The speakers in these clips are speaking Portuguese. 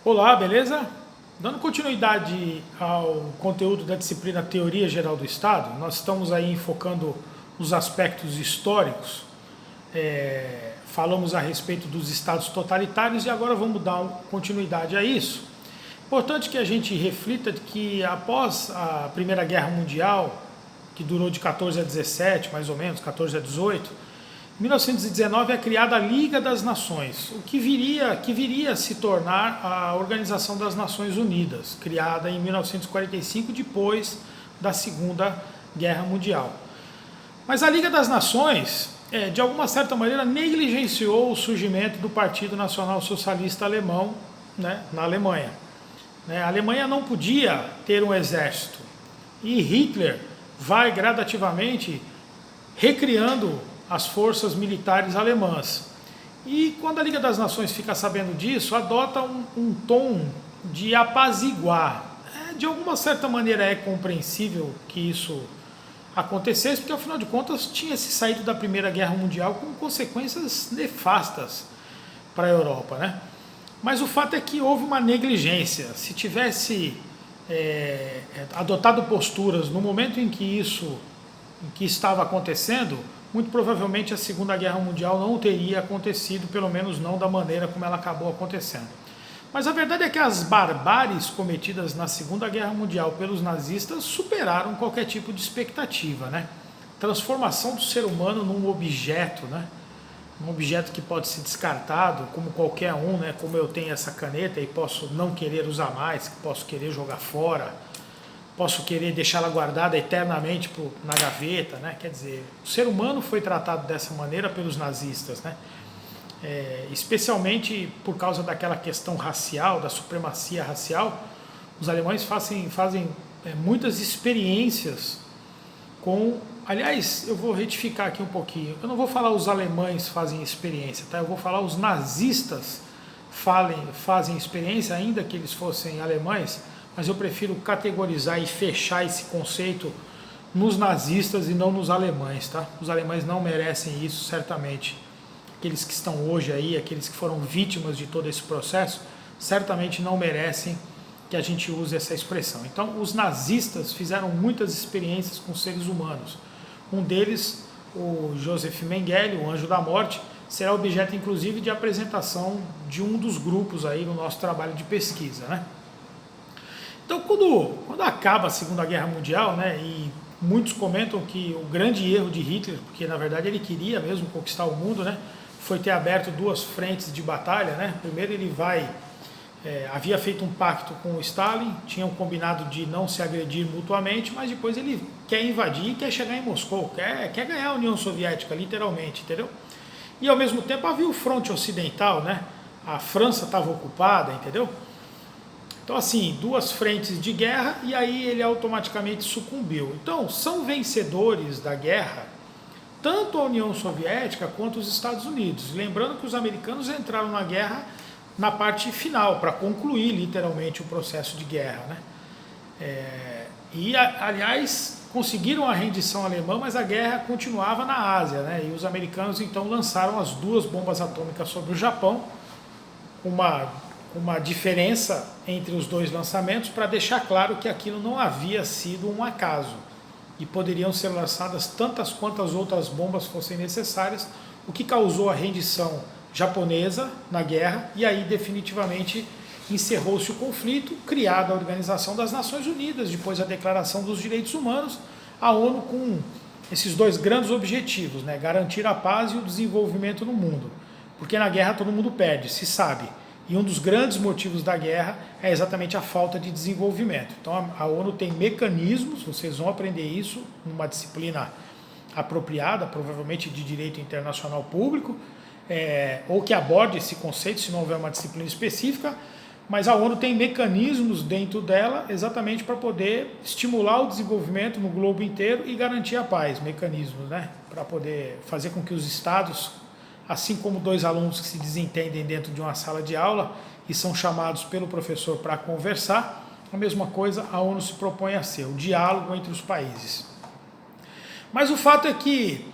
Olá, beleza? Dando continuidade ao conteúdo da disciplina Teoria Geral do Estado, nós estamos aí enfocando os aspectos históricos, falamos a respeito dos estados totalitários e agora vamos dar continuidade a isso. Importante que a gente reflita que após a Primeira Guerra Mundial, que durou de 14 a 17, mais ou menos, 14 a 18, em 1919 é criada a Liga das Nações, o que viria a se tornar a Organização das Nações Unidas, criada em 1945, depois da Segunda Guerra Mundial. Mas a Liga das Nações, de alguma certa maneira, negligenciou o surgimento do Partido Nacional Socialista Alemão, né, na Alemanha. A Alemanha não podia ter um exército e Hitler vai gradativamente recriando as forças militares alemãs. E quando a Liga das Nações fica sabendo disso, adota um tom de apaziguar. De alguma certa maneira é compreensível que isso acontecesse, porque afinal de contas tinha se saído da Primeira Guerra Mundial com consequências nefastas para a Europa, né? Mas o fato é que houve uma negligência. Se tivesse adotado posturas no momento em que estava acontecendo, muito provavelmente a Segunda Guerra Mundial não teria acontecido, pelo menos não da maneira como ela acabou acontecendo. Mas a verdade é que as barbáries cometidas na Segunda Guerra Mundial pelos nazistas superaram qualquer tipo de expectativa, né? Transformação do ser humano num objeto, né? Um objeto que pode ser descartado, como qualquer um, né? Como eu tenho essa caneta e posso não querer usar mais, posso querer jogar fora, posso querer deixá-la guardada eternamente na gaveta, né? Quer dizer, o ser humano foi tratado dessa maneira pelos nazistas, né? Especialmente por causa daquela questão racial, da supremacia racial. Os alemães fazem muitas experiências com... Aliás, eu vou retificar aqui um pouquinho. Eu não vou falar os alemães fazem experiência, tá? Eu vou falar os nazistas fazem experiência, ainda que eles fossem alemães, mas eu prefiro categorizar e fechar esse conceito nos nazistas e não nos alemães, tá? Os alemães não merecem isso, certamente. Aqueles que estão hoje aí, aqueles que foram vítimas de todo esse processo, certamente não merecem que a gente use essa expressão. Então, os nazistas fizeram muitas experiências com seres humanos. Um deles, o Joseph Mengele, o Anjo da Morte, será objeto, inclusive, de apresentação de um dos grupos aí no nosso trabalho de pesquisa, né? Então, quando acaba a Segunda Guerra Mundial, né, e muitos comentam que o grande erro de Hitler, porque na verdade ele queria mesmo conquistar o mundo, né, foi ter aberto duas frentes de batalha, né? Primeiro ele havia feito um pacto com o Stalin, tinham combinado de não se agredir mutuamente, mas depois ele quer invadir e quer chegar em Moscou, quer ganhar a União Soviética, literalmente, entendeu? E ao mesmo tempo havia o fronte ocidental, né? A França estava ocupada, entendeu? Então, assim, duas frentes de guerra e aí ele automaticamente sucumbiu. Então, são vencedores da guerra tanto a União Soviética quanto os Estados Unidos. Lembrando que os americanos entraram na guerra na parte final, para concluir literalmente o processo de guerra, né? Aliás, conseguiram a rendição alemã, mas a guerra continuava na Ásia, né? E os americanos então lançaram as duas bombas atômicas sobre o Japão, uma diferença entre os dois lançamentos para deixar claro que aquilo não havia sido um acaso e poderiam ser lançadas tantas quantas outras bombas fossem necessárias, o que causou a rendição japonesa na guerra e aí definitivamente encerrou-se o conflito, criada a Organização das Nações Unidas, depois a Declaração dos Direitos Humanos, a ONU com esses dois grandes objetivos, né? Garantir a paz e o desenvolvimento no mundo, porque na guerra todo mundo perde, se sabe. E um dos grandes motivos da guerra é exatamente a falta de desenvolvimento. Então a ONU tem mecanismos, vocês vão aprender isso numa disciplina apropriada, provavelmente de direito internacional público, ou que aborde esse conceito, se não houver uma disciplina específica, mas a ONU tem mecanismos dentro dela exatamente para poder estimular o desenvolvimento no globo inteiro e garantir a paz, mecanismos, né? Para poder fazer com que os estados, assim como dois alunos que se desentendem dentro de uma sala de aula e são chamados pelo professor para conversar, a mesma coisa a ONU se propõe a ser, o diálogo entre os países. Mas o fato é que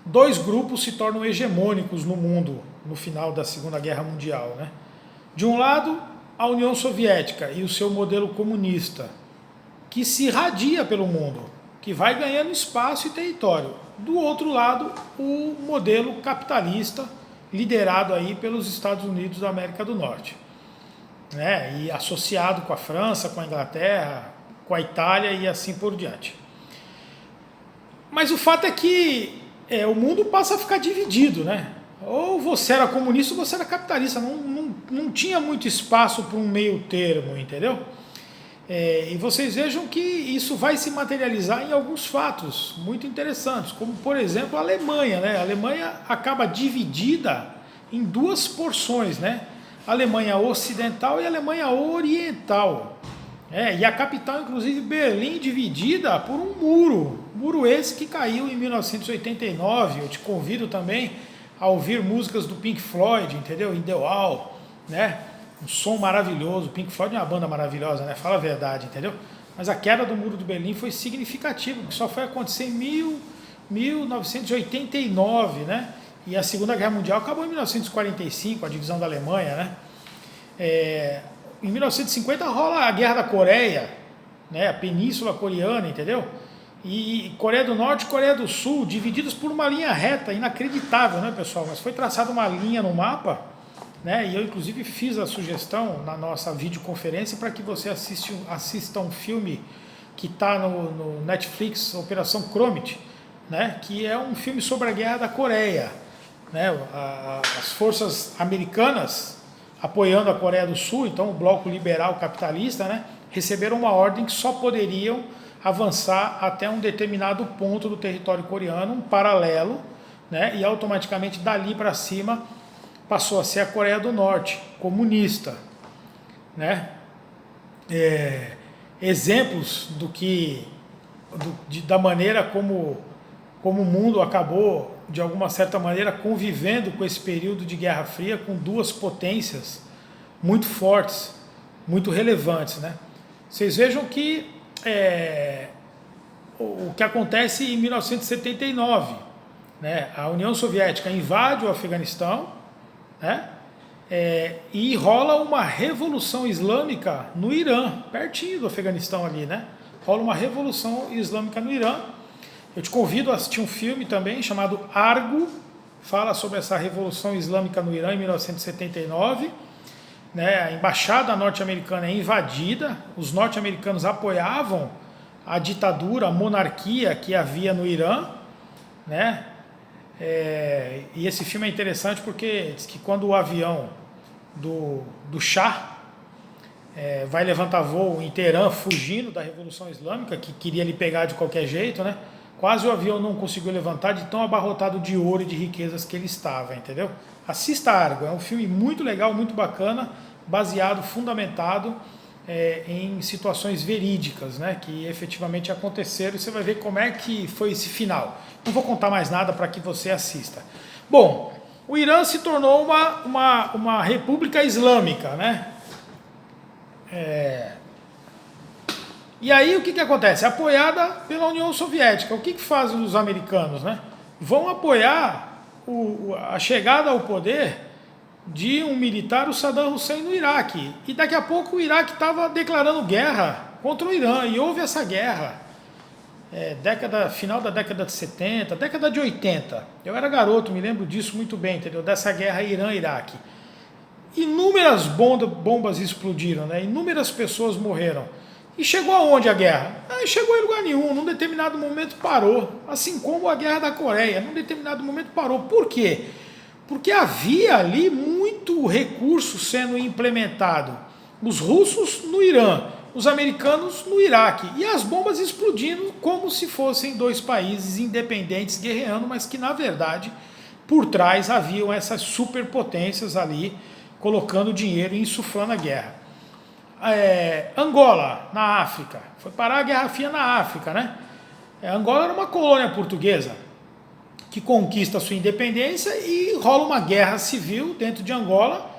dois grupos se tornam hegemônicos no mundo no final da Segunda Guerra Mundial, né? De um lado, a União Soviética e o seu modelo comunista, que se irradia pelo mundo, que vai ganhando espaço e território. Do outro lado, o modelo capitalista, liderado aí pelos Estados Unidos da América do Norte, né? E associado com a França, com a Inglaterra, com a Itália e assim por diante. Mas o fato é que o mundo passa a ficar dividido, né? Ou você era comunista ou você era capitalista, não tinha muito espaço para um meio termo, entendeu? E vocês vejam que isso vai se materializar em alguns fatos muito interessantes, como por exemplo a Alemanha, né? A Alemanha acaba dividida em duas porções, né? A Alemanha Ocidental e a Alemanha Oriental. E a capital, inclusive Berlim, dividida por um muro esse que caiu em 1989. Eu te convido também a ouvir músicas do Pink Floyd, entendeu? In The Wall, né? Um som maravilhoso. Pink Floyd é uma banda maravilhosa, né? Fala a verdade, entendeu? Mas a queda do muro de Berlim foi significativa, porque só foi acontecer em 1989, né? E a Segunda Guerra Mundial acabou em 1945, a divisão da Alemanha, né? Em 1950 rola a Guerra da Coreia, né? A Península Coreana, entendeu? E Coreia do Norte e Coreia do Sul, divididos por uma linha reta, inacreditável, né, pessoal? Mas foi traçada uma linha no mapa, né? E eu, inclusive, fiz a sugestão na nossa videoconferência para que você assista um filme que está no Netflix, Operação Chromit, né? Que é um filme sobre a Guerra da Coreia, né? As forças americanas apoiando a Coreia do Sul, então o bloco liberal capitalista, né? Receberam uma ordem que só poderiam avançar até um determinado ponto do território coreano, um paralelo, né? E automaticamente dali para cima passou a ser a Coreia do Norte, comunista, né? Exemplos da maneira como o mundo acabou, de alguma certa maneira, convivendo com esse período de Guerra Fria, com duas potências muito fortes, muito relevantes, né? Vocês vejam que o que acontece em 1979, né? A União Soviética invade o Afeganistão, né? E rola uma revolução islâmica no Irã, pertinho do Afeganistão ali, né? Rola uma revolução islâmica no Irã. Eu te convido a assistir um filme também chamado Argo, fala sobre essa revolução islâmica no Irã em 1979. Né? A embaixada norte-americana é invadida, os norte-americanos apoiavam a ditadura, a monarquia que havia no Irã, né? E esse filme é interessante porque diz que quando o avião do Shah vai levantar voo em Teherã, fugindo da Revolução Islâmica, que queria lhe pegar de qualquer jeito, né? Quase o avião não conseguiu levantar de tão abarrotado de ouro e de riquezas que ele estava, entendeu? Assista Argo, é um filme muito legal, muito bacana, baseado, fundamentado em situações verídicas, né, que efetivamente aconteceram, e você vai ver como é que foi esse final. Não vou contar mais nada para que você assista. Bom, o Irã se tornou uma república islâmica, né? E aí o que acontece? Apoiada pela União Soviética. O que fazem os americanos, né? Vão apoiar a chegada ao poder de um militar, o Saddam Hussein, no Iraque. E daqui a pouco o Iraque estava declarando guerra contra o Irã. E houve essa guerra. Final da década de 70, década de 80. Eu era garoto, me lembro disso muito bem, entendeu? Dessa guerra Irã-Iraque. Inúmeras bombas explodiram, né? Inúmeras pessoas morreram. E chegou aonde a guerra? Chegou em lugar nenhum, num determinado momento parou. Assim como a Guerra da Coreia, num determinado momento parou. Por quê? Porque havia ali muito recurso sendo implementado. Os russos no Irã, os americanos no Iraque. E as bombas explodindo como se fossem dois países independentes guerreando, mas que na verdade por trás haviam essas superpotências ali colocando dinheiro e insuflando a guerra. Angola, na África. Foi parar a Guerra Fria na África, né? Angola era uma colônia portuguesa que conquista a sua independência e rola uma guerra civil dentro de Angola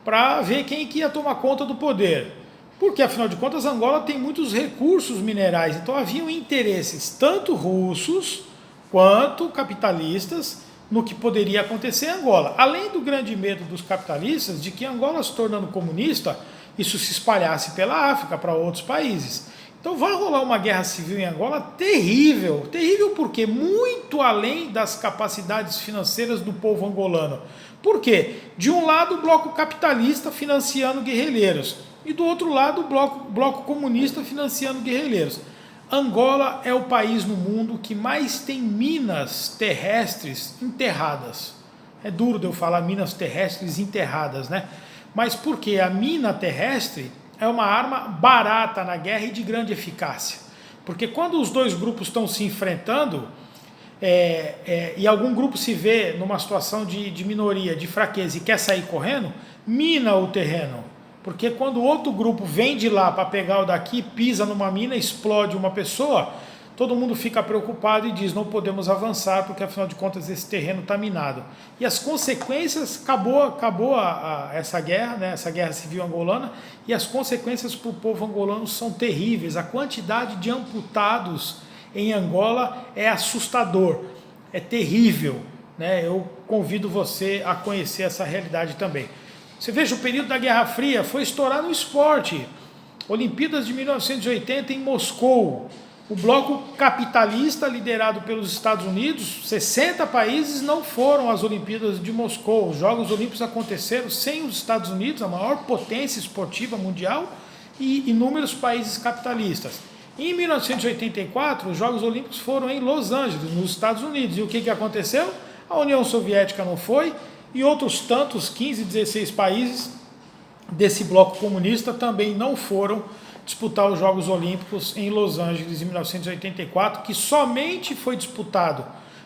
para ver quem que ia tomar conta do poder. Porque, afinal de contas, Angola tem muitos recursos minerais. Então, haviam interesses tanto russos quanto capitalistas no que poderia acontecer em Angola. Além do grande medo dos capitalistas de que Angola, se tornando comunista, isso se espalhasse pela África, para outros países. Então vai rolar uma guerra civil em Angola terrível. Terrível porque muito além das capacidades financeiras do povo angolano. Por quê? De um lado o bloco capitalista financiando guerrilheiros e do outro lado o bloco comunista financiando guerrilheiros. Angola é o país no mundo que mais tem minas terrestres enterradas. É duro de eu falar minas terrestres enterradas, né? Mas por quê? A mina terrestre é uma arma barata na guerra e de grande eficácia. Porque quando os dois grupos estão se enfrentando, e algum grupo se vê numa situação de minoria, de fraqueza e quer sair correndo, mina o terreno. Porque quando o outro grupo vem de lá para pegar o daqui, pisa numa mina, explode uma pessoa, todo mundo fica preocupado e diz, não podemos avançar porque afinal de contas esse terreno está minado. E as consequências, acabou essa guerra, né, essa guerra civil angolana, e as consequências para o povo angolano são terríveis. A quantidade de amputados em Angola é assustador, é terrível, né? Eu convido você a conhecer essa realidade também. Você veja, o período da Guerra Fria foi estourar no esporte. Olimpíadas de 1980 em Moscou. O bloco capitalista liderado pelos Estados Unidos, 60 países não foram às Olimpíadas de Moscou. Os Jogos Olímpicos aconteceram sem os Estados Unidos, a maior potência esportiva mundial, e inúmeros países capitalistas. Em 1984, os Jogos Olímpicos foram em Los Angeles, nos Estados Unidos. E o que aconteceu? A União Soviética não foi, e outros tantos, 15, 16 países desse bloco comunista também não foram disputar os Jogos Olímpicos em Los Angeles em 1984, que somente foi disputado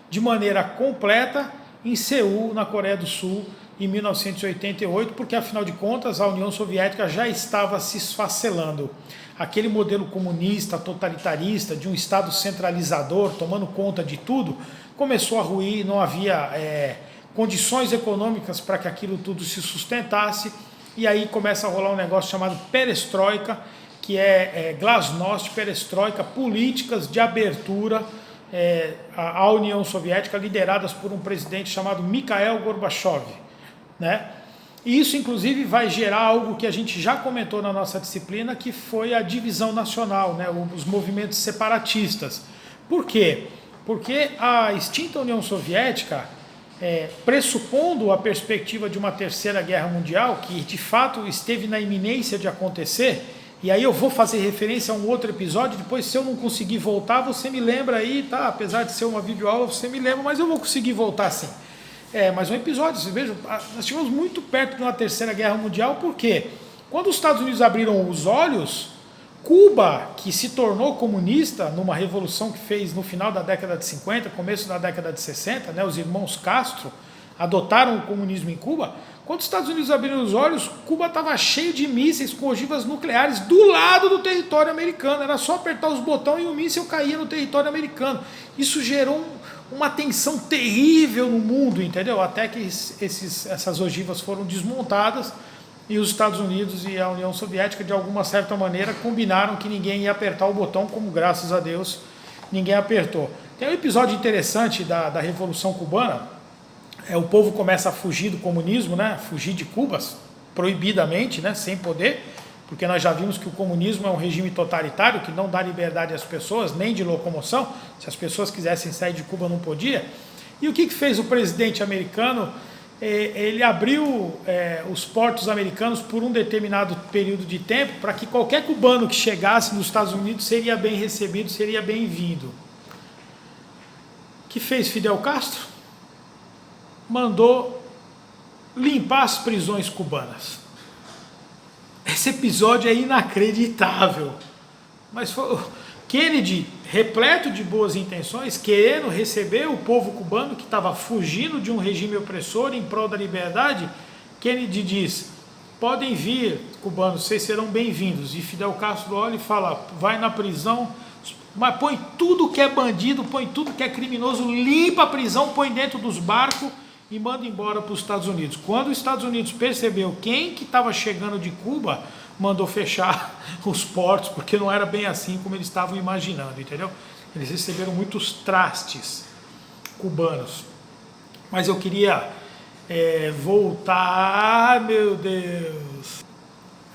de maneira completa em Seul, na Coreia do Sul, em 1988, porque afinal de contas a União Soviética já estava se esfacelando. Aquele modelo comunista, totalitarista, de um Estado centralizador, tomando conta de tudo, começou a ruir, não havia condições econômicas para que aquilo tudo se sustentasse, e aí começa a rolar um negócio chamado perestroika, que é glasnost, perestroika, políticas de abertura à União Soviética, lideradas por um presidente chamado Mikhail Gorbachev, né? E isso, inclusive, vai gerar algo que a gente já comentou na nossa disciplina, que foi a divisão nacional, né? Os movimentos separatistas. Por quê? Porque a extinta União Soviética, pressupondo a perspectiva de uma terceira guerra mundial, que de fato esteve na iminência de acontecer, e aí eu vou fazer referência a um outro episódio, depois se eu não conseguir voltar, você me lembra aí, tá? Apesar de ser uma videoaula, você me lembra, mas eu vou conseguir voltar sim. Mas um episódio, vocês vejam, nós estivemos muito perto de uma terceira guerra mundial, porque quando os Estados Unidos abriram os olhos, Cuba, que se tornou comunista numa revolução que fez no final da década de 50, começo da década de 60, né, os irmãos Castro adotaram o comunismo em Cuba. Quando os Estados Unidos abriram os olhos, Cuba estava cheio de mísseis com ogivas nucleares do lado do território americano. Era só apertar os botões e o míssil caía no território americano. Isso gerou uma tensão terrível no mundo, entendeu? Até que essas ogivas foram desmontadas e os Estados Unidos e a União Soviética, de alguma certa maneira, combinaram que ninguém ia apertar o botão, como graças a Deus ninguém apertou. Tem um episódio interessante da Revolução Cubana. O povo começa a fugir do comunismo, né? Fugir de Cuba, proibidamente, né? Sem poder, porque nós já vimos que o comunismo é um regime totalitário que não dá liberdade às pessoas, nem de locomoção. Se as pessoas quisessem sair de Cuba, não podia. E o que fez o presidente americano? Ele abriu os portos americanos por um determinado período de tempo para que qualquer cubano que chegasse nos Estados Unidos seria bem recebido, seria bem-vindo. O que fez Fidel Castro? Mandou limpar as prisões cubanas. Esse episódio é inacreditável. Mas foi Kennedy, repleto de boas intenções, querendo receber o povo cubano que estava fugindo de um regime opressor em prol da liberdade. Kennedy diz: podem vir, cubanos, vocês serão bem-vindos. E Fidel Castro olha e fala: vai na prisão, mas põe tudo que é bandido, põe tudo que é criminoso, limpa a prisão, põe dentro dos barcos e manda embora para os Estados Unidos. Quando os Estados Unidos percebeu quem que estava chegando de Cuba, mandou fechar os portos, porque não era bem assim como eles estavam imaginando, entendeu? Eles receberam muitos trastes cubanos. Mas eu queria voltar, meu Deus.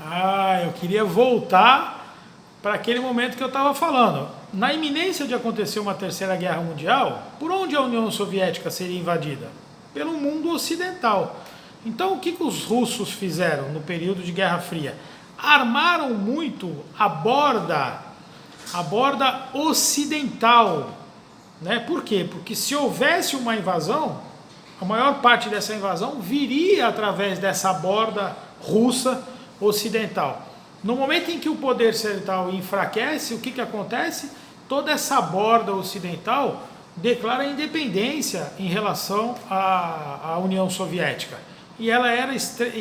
Ah, eu queria voltar para aquele momento que eu estava falando. Na iminência de acontecer uma terceira guerra mundial, por onde a União Soviética seria invadida? Pelo mundo ocidental. Então, o que os russos fizeram no período de Guerra Fria? Armaram muito a borda ocidental. Né? Por quê? Porque se houvesse uma invasão, a maior parte dessa invasão viria através dessa borda russa ocidental. No momento em que o poder ocidental enfraquece, o que acontece? Toda essa borda ocidental declara independência em relação à União Soviética. E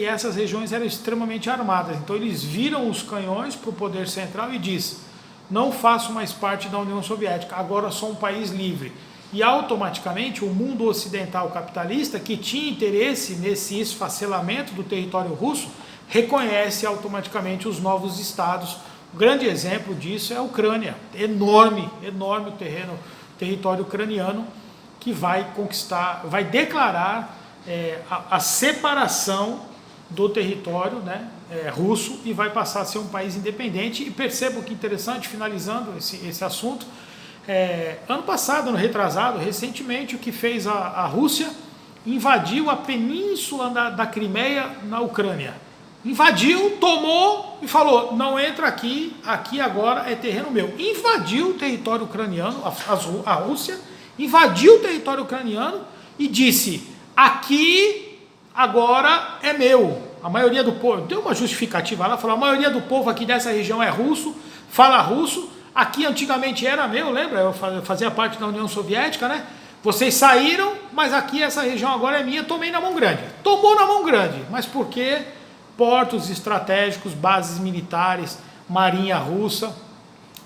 essas regiões eram extremamente armadas. Então eles viram os canhões para o poder central e diz: não faço mais parte da União Soviética, agora sou um país livre. E automaticamente o mundo ocidental capitalista, que tinha interesse nesse esfacelamento do território russo, reconhece automaticamente os novos estados. O grande exemplo disso é a Ucrânia, enorme o território ucraniano, que vai declarar a separação do território, né, russo, e vai passar a ser um país independente. E percebam que interessante, finalizando esse assunto, ano passado, ano retrasado, recentemente, o que fez a Rússia? Invadiu a península da Crimeia na Ucrânia. Invadiu, tomou e falou: não entra aqui, aqui agora é terreno meu. Invadiu o território ucraniano, a Rússia invadiu o território ucraniano e disse: aqui agora é meu. A maioria do povo, deu uma justificativa lá, falou: a maioria do povo aqui dessa região é russo, fala russo, aqui antigamente era meu, lembra? Eu fazia parte da União Soviética, né? Vocês saíram, mas aqui essa região agora é minha, tomei na mão grande. Tomou na mão grande, mas por quê? Portos estratégicos, bases militares, marinha russa,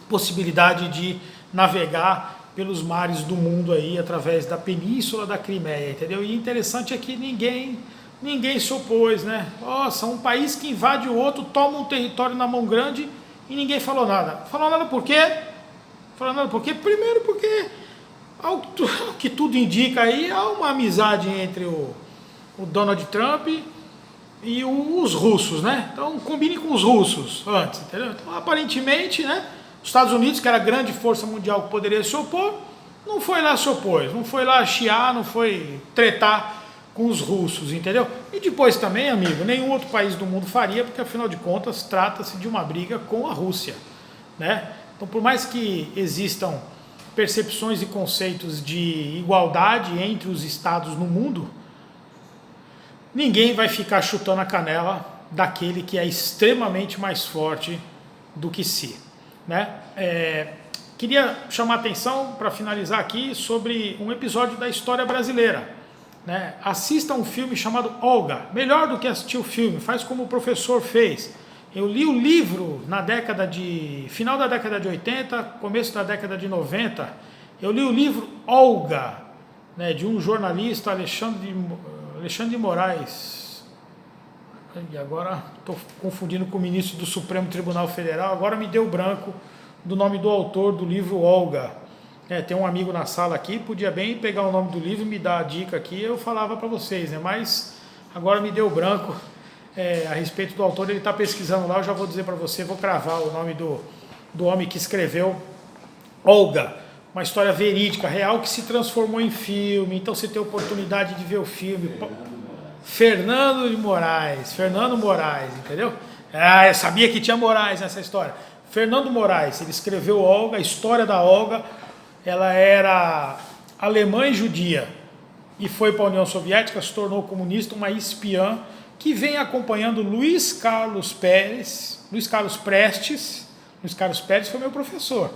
possibilidade de navegar pelos mares do mundo aí através da península da Crimeia, entendeu? E interessante é que ninguém se opôs, né? Nossa, um país que invade o outro, toma um território na mão grande e ninguém falou nada. Falou nada por quê? Falou nada por quê? Primeiro porque, ao que tudo indica aí, há uma amizade entre o Donald Trump e os russos, né? Então combine com os russos antes, entendeu? Então, aparentemente, né, os Estados Unidos, que era a grande força mundial que poderia se opor, não foi lá se opor, não foi lá chiar, não foi tretar com os russos, entendeu? E depois também, amigo, nenhum outro país do mundo faria, porque afinal de contas trata-se de uma briga com a Rússia, né? Então, por mais que existam percepções e conceitos de igualdade entre os estados no mundo, ninguém vai ficar chutando a canela daquele que é extremamente mais forte do que si, né? Queria chamar a atenção, para finalizar aqui, sobre um episódio da história brasileira, né? Assista um filme chamado Olga, melhor do que assistir o filme, faz como o professor fez. Eu li o livro final da década de 80, começo da década de 90, eu li o livro Olga, né, de um jornalista, Alexandre de Moraes, e agora estou confundindo com o ministro do Supremo Tribunal Federal, agora me deu branco do nome do autor do livro Olga. Tem um amigo na sala aqui, podia bem pegar o nome do livro e me dar a dica aqui, eu falava para vocês, né? Mas agora me deu branco a respeito do autor, ele está pesquisando lá, eu já vou dizer para você, vou cravar o nome do homem que escreveu Olga, uma história verídica, real, que se transformou em filme. Então você tem a oportunidade de ver o filme. Fernando Moraes, entendeu? Eu sabia que tinha Moraes nessa história. Fernando Moraes, ele escreveu Olga, a história da Olga. Ela era alemã e judia e foi para a União Soviética, se tornou comunista, uma espiã que vem acompanhando Luiz Carlos Prestes. Luiz Carlos Prestes foi meu professor.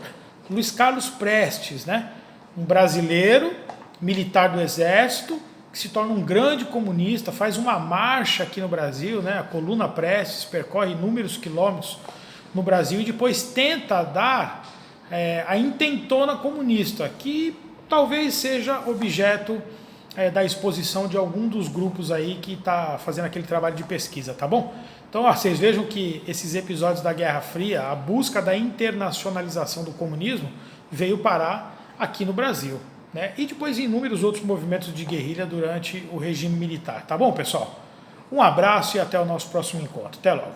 Luiz Carlos Prestes, né? Um brasileiro, militar do Exército, que se torna um grande comunista, faz uma marcha aqui no Brasil, né? A coluna Prestes percorre inúmeros quilômetros no Brasil e depois tenta dar a intentona comunista, que talvez seja objeto da exposição de algum dos grupos aí que está fazendo aquele trabalho de pesquisa, tá bom? Então, vocês vejam que esses episódios da Guerra Fria, a busca da internacionalização do comunismo veio parar aqui no Brasil, né? E depois inúmeros outros movimentos de guerrilha durante o regime militar, tá bom, pessoal? Um abraço e até o nosso próximo encontro. Até logo.